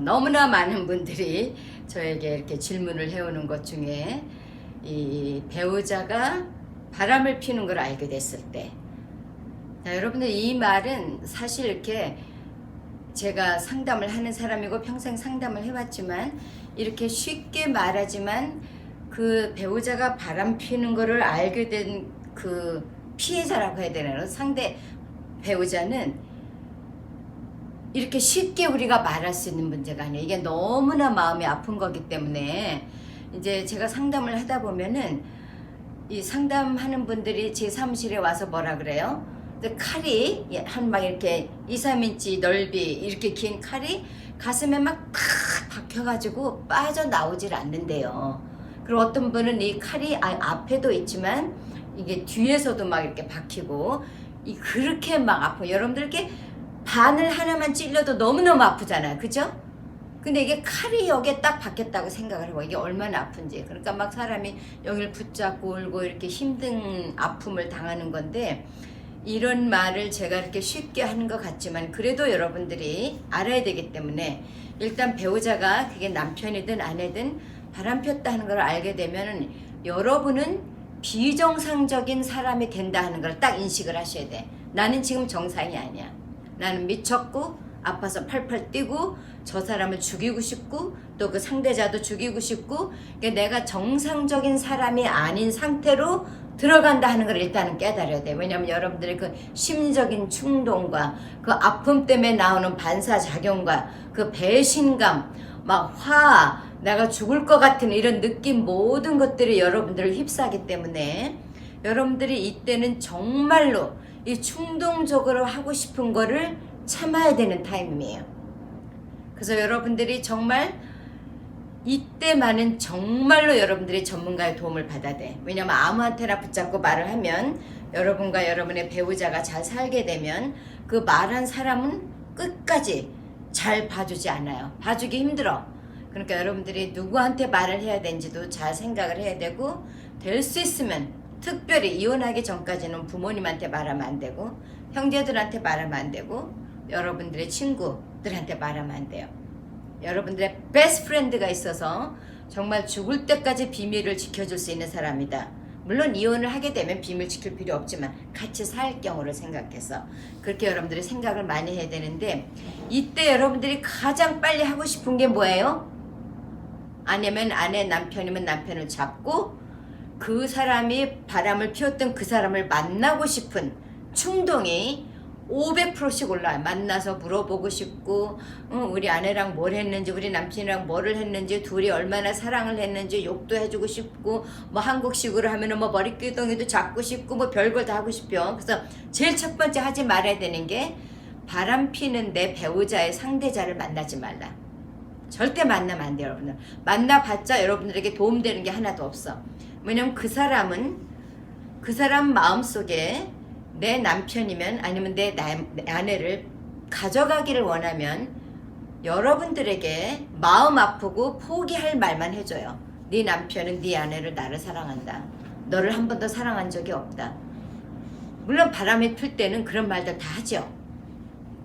너무나 많은 분들이 저에게 이렇게 질문을 해오는 것 중에 이 배우자가 바람을 피는 걸 알게 됐을 때, 자, 여러분들 이 말은 사실 이렇게 제가 상담을 하는 사람이고 평생 상담을 해왔지만 이렇게 쉽게 말하지만 그 배우자가 바람 피는 거를 알게 된 그 피해자라고 해야 되나요? 상대 배우자는 이렇게 쉽게 우리가 말할 수 있는 문제가 아니에요. 이게 너무나 마음이 아픈 거기 때문에 이제 제가 상담을 하다 보면은 이 상담하는 분들이 제 사무실에 와서 뭐라 그래요? 칼이 한 막 이렇게 2, 3인치 넓이 이렇게 긴 칼이 가슴에 막 탁 박혀가지고 빠져나오질 않는데요. 그리고 어떤 분은 이 칼이 앞에도 있지만 이게 뒤에서도 막 이렇게 박히고 그렇게 막 아파요. 여러분들 이렇게 바늘 하나만 찔려도 너무너무 아프잖아요. 그죠? 근데 이게 칼이 여기에 딱 박혔다고 생각을 해봐. 이게 얼마나 아픈지. 그러니까 막 사람이 여기를 붙잡고 울고 이렇게 힘든 아픔을 당하는 건데, 이런 말을 제가 이렇게 쉽게 하는 것 같지만 그래도 여러분들이 알아야 되기 때문에 일단 배우자가 그게 남편이든 아내든 바람 폈다 하는 걸 알게 되면은 여러분은 비정상적인 사람이 된다 하는 걸 딱 인식을 하셔야 돼. 나는 지금 정상이 아니야. 나는 미쳤고 아파서 팔팔 뛰고 저 사람을 죽이고 싶고 또 그 상대자도 죽이고 싶고, 그러니까 내가 정상적인 사람이 아닌 상태로 들어간다 하는 걸 일단은 깨달아야 돼. 왜냐하면 여러분들의 그 심리적인 충동과 그 아픔 때문에 나오는 반사작용과 그 배신감, 막 화, 내가 죽을 것 같은 이런 느낌, 모든 것들이 여러분들을 휩싸기 때문에 여러분들이 이때는 정말로 이 충동적으로 하고 싶은 거를 참아야 되는 타임이에요. 그래서 여러분들이 정말 이때만은 정말로 여러분들이 전문가의 도움을 받아야 돼. 왜냐면 아무한테나 붙잡고 말을 하면 여러분과 여러분의 배우자가 잘 살게 되면 그 말한 사람은 끝까지 잘 봐주지 않아요. 봐주기 힘들어. 그러니까 여러분들이 누구한테 말을 해야 되는지도 잘 생각을 해야 되고, 될 수 있으면 특별히 이혼하기 전까지는 부모님한테 말하면 안 되고, 형제들한테 말하면 안 되고, 여러분들의 친구들한테 말하면 안 돼요. 여러분들의 베스트 프렌드가 있어서 정말 죽을 때까지 비밀을 지켜줄 수 있는 사람이다. 물론 이혼을 하게 되면 비밀 지킬 필요 없지만 같이 살 경우를 생각해서 그렇게 여러분들이 생각을 많이 해야 되는데, 이때 여러분들이 가장 빨리 하고 싶은 게 뭐예요? 아니면 아내, 남편이면 남편을 잡고 그 사람이 바람을 피웠던 그 사람을 만나고 싶은 충동이 500%씩 올라와요. 만나서 물어보고 싶고, 우리 아내랑 뭘 했는지, 우리 남친이랑 뭐를 했는지, 둘이 얼마나 사랑을 했는지 욕도 해주고 싶고, 뭐 한국식으로 하면은 뭐 머리끄덩이도 잡고 싶고, 뭐 별걸 다 하고 싶죠. 그래서 제일 첫 번째 하지 말아야 되는 게 바람 피는 내 배우자의 상대자를 만나지 말라. 절대 만나면 안 돼요, 여러분들. 만나봤자 여러분들에게 도움되는 게 하나도 없어. 왜냐면 그 사람은 그 사람 마음속에 내 남편이면 아니면 내 아내를 가져가기를 원하면 여러분들에게 마음 아프고 포기할 말만 해줘요. 네 남편은 네 아내를 나를 사랑한다. 너를 한 번도 사랑한 적이 없다. 물론 바람이 필 때는 그런 말들 다 하죠.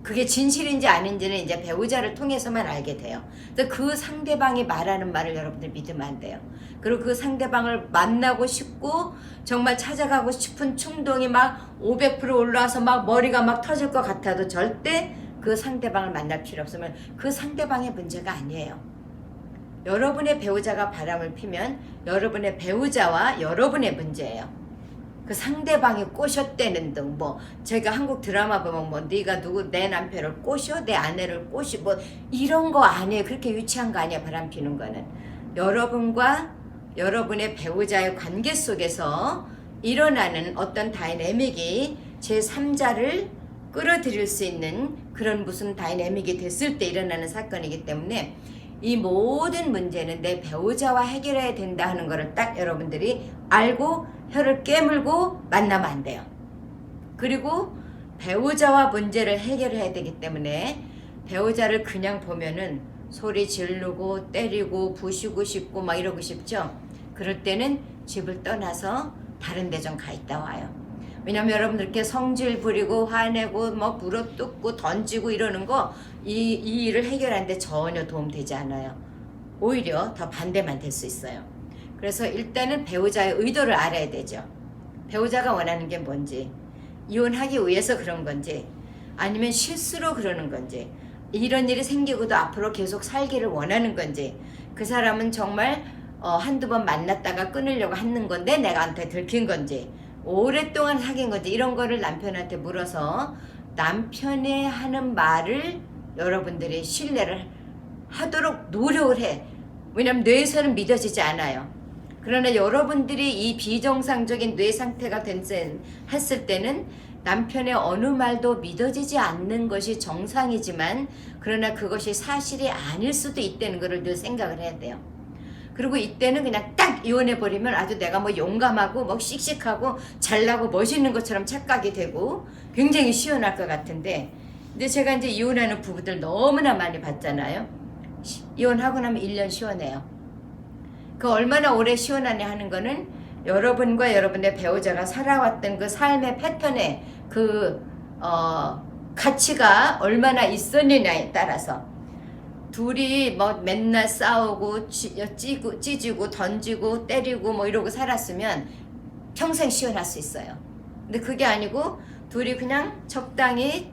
그게 진실인지 아닌지는 이제 배우자를 통해서만 알게 돼요. 그래서 그 상대방이 말하는 말을 여러분들 믿으면 안 돼요. 그리고 그 상대방을 만나고 싶고 정말 찾아가고 싶은 충동이 막 500% 올라와서 막 머리가 막 터질 것 같아도 절대 그 상대방을 만날 필요 없으면 그 상대방의 문제가 아니에요. 여러분의 배우자가 바람을 피면 여러분의 배우자와 여러분의 문제예요. 그 상대방이 꼬셨대는 등, 뭐 제가 한국 드라마 보면 뭐 네가 누구 내 남편을 꼬셔, 내 아내를 꼬시, 뭐 이런 거 아니에요. 그렇게 유치한 거 아니에요. 바람 피는 거는 여러분과 여러분의 배우자의 관계 속에서 일어나는 어떤 다이내믹이 제3자를 끌어들일 수 있는 그런 무슨 다이내믹이 됐을 때 일어나는 사건이기 때문에 이 모든 문제는 내 배우자와 해결해야 된다 하는 거를 딱 여러분들이 알고 혀를 깨물고 만나면 안 돼요. 그리고 배우자와 문제를 해결해야 되기 때문에 배우자를 그냥 보면은 소리 지르고 때리고 부시고 싶고 막 이러고 싶죠. 그럴 때는 집을 떠나서 다른 데 좀 가 있다 와요. 왜냐면 여러분들께 성질 부리고 화내고 뭐 물어뜯고 던지고 이러는 거 이 일을 해결하는데 전혀 도움되지 않아요. 오히려 더 반대만 될 수 있어요. 그래서 일단은 배우자의 의도를 알아야 되죠. 배우자가 원하는 게 뭔지, 이혼하기 위해서 그런 건지, 아니면 실수로 그러는 건지, 이런 일이 생기고도 앞으로 계속 살기를 원하는 건지, 그 사람은 정말 한두 번 만났다가 끊으려고 하는 건데 내가한테 들킨 건지, 오랫동안 사귄 건지, 이런 거를 남편한테 물어서 남편이 하는 말을 여러분들이 신뢰를 하도록 노력을 해. 왜냐면 뇌에서는 믿어지지 않아요. 그러나 여러분들이 이 비정상적인 뇌 상태가 했을 때는 남편의 어느 말도 믿어지지 않는 것이 정상이지만, 그러나 그것이 사실이 아닐 수도 있다는 것을 늘 생각을 해야 돼요. 그리고 이때는 그냥 딱 이혼해버리면 아주 내가 뭐 용감하고 뭐 씩씩하고 잘나고 멋있는 것처럼 착각이 되고 굉장히 시원할 것 같은데, 근데 제가 이제 이혼하는 부부들 너무나 많이 봤잖아요. 이혼하고 나면 1년 시원해요. 그 얼마나 오래 시원하냐 하는 거는 여러분과 여러분의 배우자가 살아왔던 그 삶의 패턴에 그 가치가 얼마나 있었느냐에 따라서, 둘이 뭐 맨날 싸우고 찢고 던지고 때리고 뭐 이러고 살았으면 평생 시원할 수 있어요. 근데 그게 아니고 둘이 그냥 적당히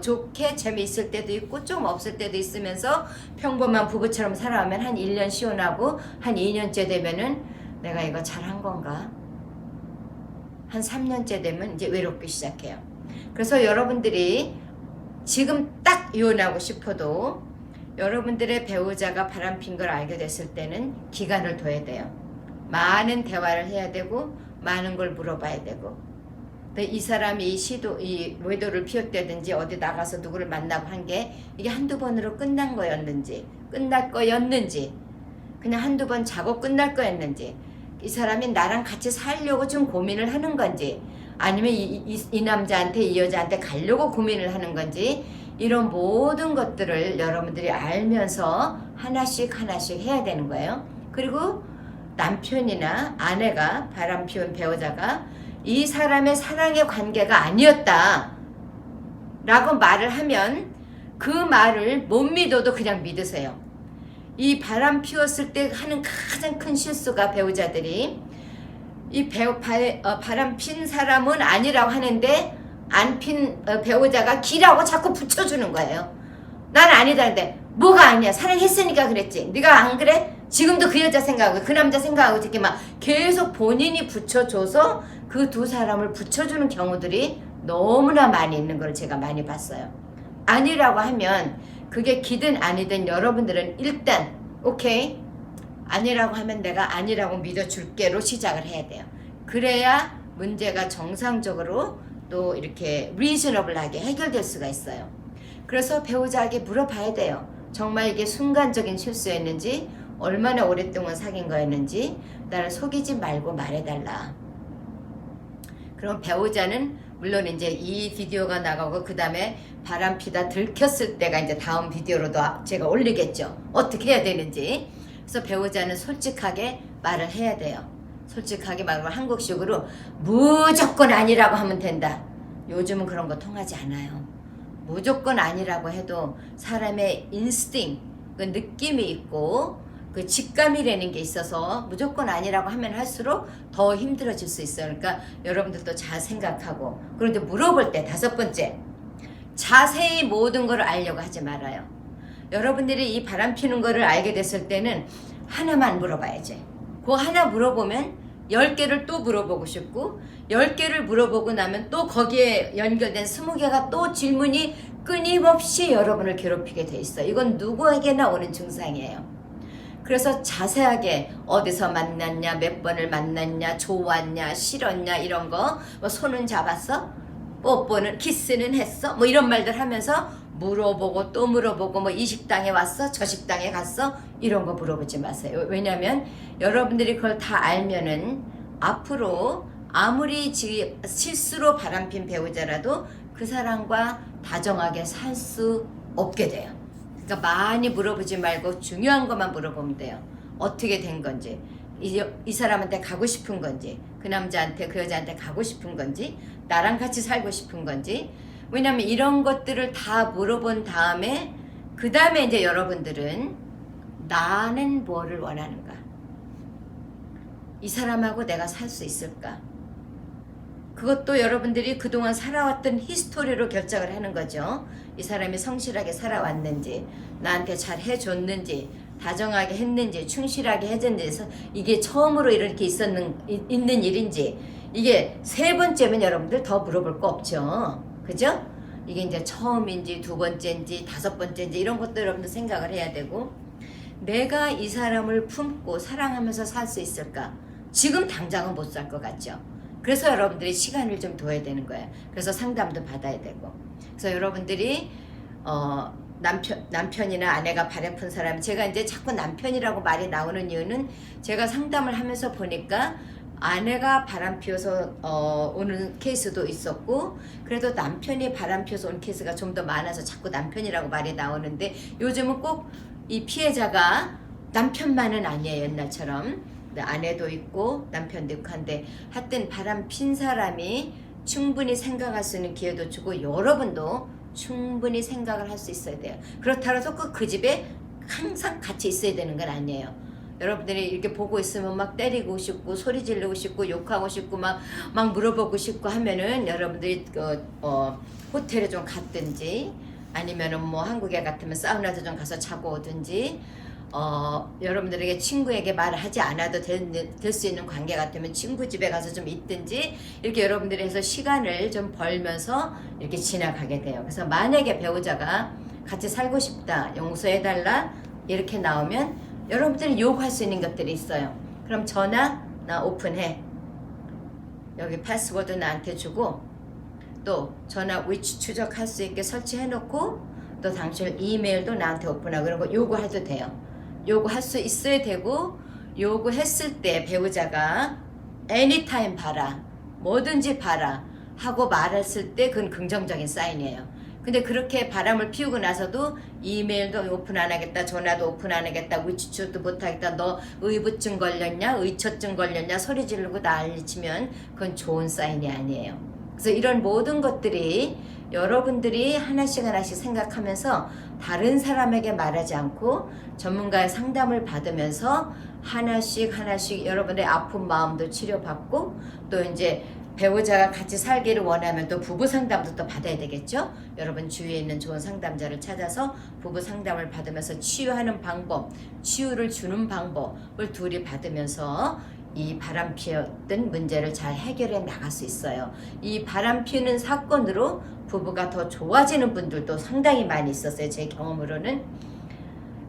좋게 재미있을 때도 있고 좀 없을 때도 있으면서 평범한 부부처럼 살아오면 한 1년 시원하고, 한 2년째 되면은 내가 이거 잘한 건가? 한 3년째 되면 이제 외롭기 시작해요. 그래서 여러분들이 지금 딱 이혼하고 싶어도 여러분들의 배우자가 바람핀 걸 알게 됐을 때는 기간을 둬야 돼요. 많은 대화를 해야 되고 많은 걸 물어봐야 되고, 이 사람이 이 외도를 피웠다든지 어디 나가서 누구를 만나고 한 게 이게 한두 번으로 끝날 거였는지 그냥 한두 번 자고 끝날 거였는지, 이 사람이 나랑 같이 살려고 좀 고민을 하는 건지, 아니면 이 남자한테 이 여자한테 가려고 고민을 하는 건지, 이런 모든 것들을 여러분들이 알면서 하나씩 해야 되는 거예요. 그리고 남편이나 아내가 바람피운 배우자가 이 사람의 사랑의 관계가 아니었다 라고 말을 하면 그 말을 못 믿어도 그냥 믿으세요. 이 바람 피웠을 때 하는 가장 큰 실수가, 배우자들이 바람 핀 사람은 아니라고 하는데 안 핀 배우자가 기라고 자꾸 붙여주는 거예요. 난 아니다는데 뭐가 아니야, 사랑했으니까 그랬지, 네가 안 그래? 지금도 그 여자 생각하고 그 남자 생각하고 이렇게 막 계속 본인이 붙여줘서 그 두 사람을 붙여주는 경우들이 너무나 많이 있는 걸 제가 많이 봤어요. 아니라고 하면 그게 기든 아니든 여러분들은 일단 오케이, 아니라고 하면 내가 아니라고 믿어줄게로 시작을 해야 돼요. 그래야 문제가 정상적으로 또 이렇게 리즈너블하게 해결될 수가 있어요. 그래서 배우자에게 물어봐야 돼요. 정말 이게 순간적인 실수였는지, 얼마나 오랫동안 사귄 거였는지 나를 속이지 말고 말해달라. 그럼 배우자는 물론 이제 이 비디오가 나가고 그 다음에 바람피다 들켰을 때가 이제 다음 비디오로도 제가 올리겠죠. 어떻게 해야 되는지. 그래서 배우자는 솔직하게 말을 해야 돼요. 솔직하게 말하면 한국식으로 무조건 아니라고 하면 된다. 요즘은 그런 거 통하지 않아요. 무조건 아니라고 해도 사람의 인스팅, 그 느낌이 있고 그 직감이라는 게 있어서 무조건 아니라고 하면 할수록 더 힘들어질 수 있어요. 그러니까 여러분들도 잘 생각하고, 그런데 물어볼 때 5번째, 자세히 모든 걸 알려고 하지 말아요. 여러분들이 이 바람 피는 거를 알게 됐을 때는 하나만 물어봐야지. 그 하나 물어보면 10개를 또 물어보고 싶고, 10개를 물어보고 나면 또 거기에 연결된 20개가 또 질문이 끊임없이 여러분을 괴롭히게 돼 있어요. 이건 누구에게나 오는 증상이에요. 그래서 자세하게 어디서 만났냐, 몇 번을 만났냐, 좋았냐, 싫었냐, 이런 거, 뭐 손은 잡았어? 뽀뽀는, 키스는 했어? 뭐 이런 말들 하면서 물어보고 또 물어보고, 뭐 이 식당에 왔어? 저 식당에 갔어? 이런 거 물어보지 마세요. 왜냐면 여러분들이 그걸 다 알면은 앞으로 아무리 실수로 바람핀 배우자라도 그 사람과 다정하게 살 수 없게 돼요. 그러니까 많이 물어보지 말고 중요한 것만 물어보면 돼요. 어떻게 된 건지, 이 사람한테 가고 싶은 건지, 그 남자한테 그 여자한테 가고 싶은 건지, 나랑 같이 살고 싶은 건지. 왜냐면 이런 것들을 다 물어본 다음에 그 다음에 이제 여러분들은 나는 뭐를 원하는가, 이 사람하고 내가 살 수 있을까, 그것도 여러분들이 그동안 살아왔던 히스토리로 결정을 하는 거죠. 이 사람이 성실하게 살아왔는지, 나한테 잘 해줬는지, 다정하게 했는지, 충실하게 해줬는지, 이게 처음으로 이렇게 있는 일인지. 이게 세 번째면 여러분들 더 물어볼 거 없죠. 그죠? 이게 이제 처음인지 두 번째인지 다섯 번째인지 이런 것도 여러분들 생각을 해야 되고, 내가 이 사람을 품고 사랑하면서 살 수 있을까? 지금 당장은 못 살 것 같죠. 그래서 여러분들이 시간을 좀 둬야 되는 거예요. 그래서 상담도 받아야 되고. 그래서 여러분들이 남편이나 아내가 바람픈 사람, 제가 이제 자꾸 남편이라고 말이 나오는 이유는 제가 상담을 하면서 보니까 아내가 바람 피워서 오는 케이스도 있었고, 그래도 남편이 바람 피워서 온 케이스가 좀 더 많아서 자꾸 남편이라고 말이 나오는데, 요즘은 꼭 이 피해자가 남편만은 아니에요. 옛날처럼 아내도 있고 남편도 있고 한데, 하여튼 바람 핀 사람이 충분히 생각할 수 있는 기회도 주고 여러분도 충분히 생각을 할 수 있어야 돼요. 그렇다고 해서 그 집에 항상 같이 있어야 되는 건 아니에요. 여러분들이 이렇게 보고 있으면 막 때리고 싶고 소리 지르고 싶고 욕하고 싶고 막 물어보고 싶고 하면은 여러분들이 호텔에 좀 갔든지, 아니면은 뭐 한국에 같으면 사우나도 좀 가서 자고 오든지, 여러분들에게 친구에게 말을 하지 않아도 될 수 있는 관계 같으면 친구 집에 가서 좀 있든지, 이렇게 여러분들이 해서 시간을 좀 벌면서 이렇게 지나가게 돼요. 그래서 만약에 배우자가 같이 살고 싶다, 용서해달라 이렇게 나오면 여러분들이 요구할 수 있는 것들이 있어요. 그럼 전화 나 오픈해, 여기 패스워드 나한테 주고, 또 전화 위치 추적할 수 있게 설치해 놓고, 또 당신 이메일도 나한테 오픈하고, 이런 거 요구해도 돼요. 요구할 수 있어야 되고, 요구했을 때 배우자가 anytime 봐라, 뭐든지 봐라 하고 말했을 때 그건 긍정적인 사인이에요. 근데 그렇게 바람을 피우고 나서도 이메일도 오픈 안 하겠다, 전화도 오픈 안 하겠다, 위치 추적도 못 하겠다, 너 의부증 걸렸냐, 의처증 걸렸냐 소리 지르고 난리치면 그건 좋은 사인이 아니에요. 그래서 이런 모든 것들이 여러분들이 하나씩 생각하면서 다른 사람에게 말하지 않고 전문가의 상담을 받으면서 하나씩 여러분의 아픈 마음도 치료받고, 또 이제 배우자가 같이 살기를 원하면 또 부부 상담도 또 받아야 되겠죠. 여러분 주위에 있는 좋은 상담자를 찾아서 부부 상담을 받으면서 치유하는 방법, 치유를 주는 방법을 둘이 받으면서 이 바람 피웠던 문제를 잘 해결해 나갈 수 있어요. 이 바람 피우는 사건으로 부부가 더 좋아지는 분들도 상당히 많이 있었어요. 제 경험으로는.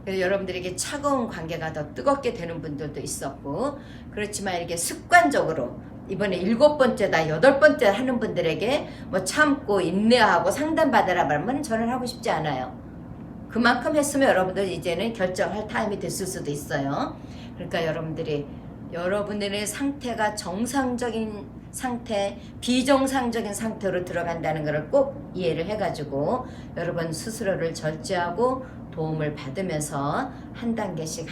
그래서 여러분들에게 차가운 관계가 더 뜨겁게 되는 분들도 있었고, 그렇지만 이렇게 습관적으로 이번에 7번째다 8번째 하는 분들에게 뭐 참고 인내하고 상담받으라 말면 저는 하고 싶지 않아요. 그만큼 했으면 여러분들 이제는 결정할 타임이 됐을 수도 있어요. 그러니까 여러분들의 상태가 정상적인 상태, 비정상적인 상태로 들어간다는 것을 꼭 이해를 해가지고 여러분 스스로를 절제하고 도움을 받으면서 한 단계씩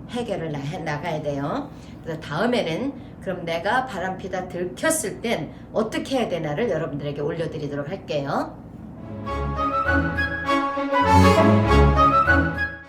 해결을 나가야 돼요. 그래서 다음에는 그럼 내가 바람피다 들켰을 땐 어떻게 해야 되나를 여러분들에게 올려드리도록 할게요.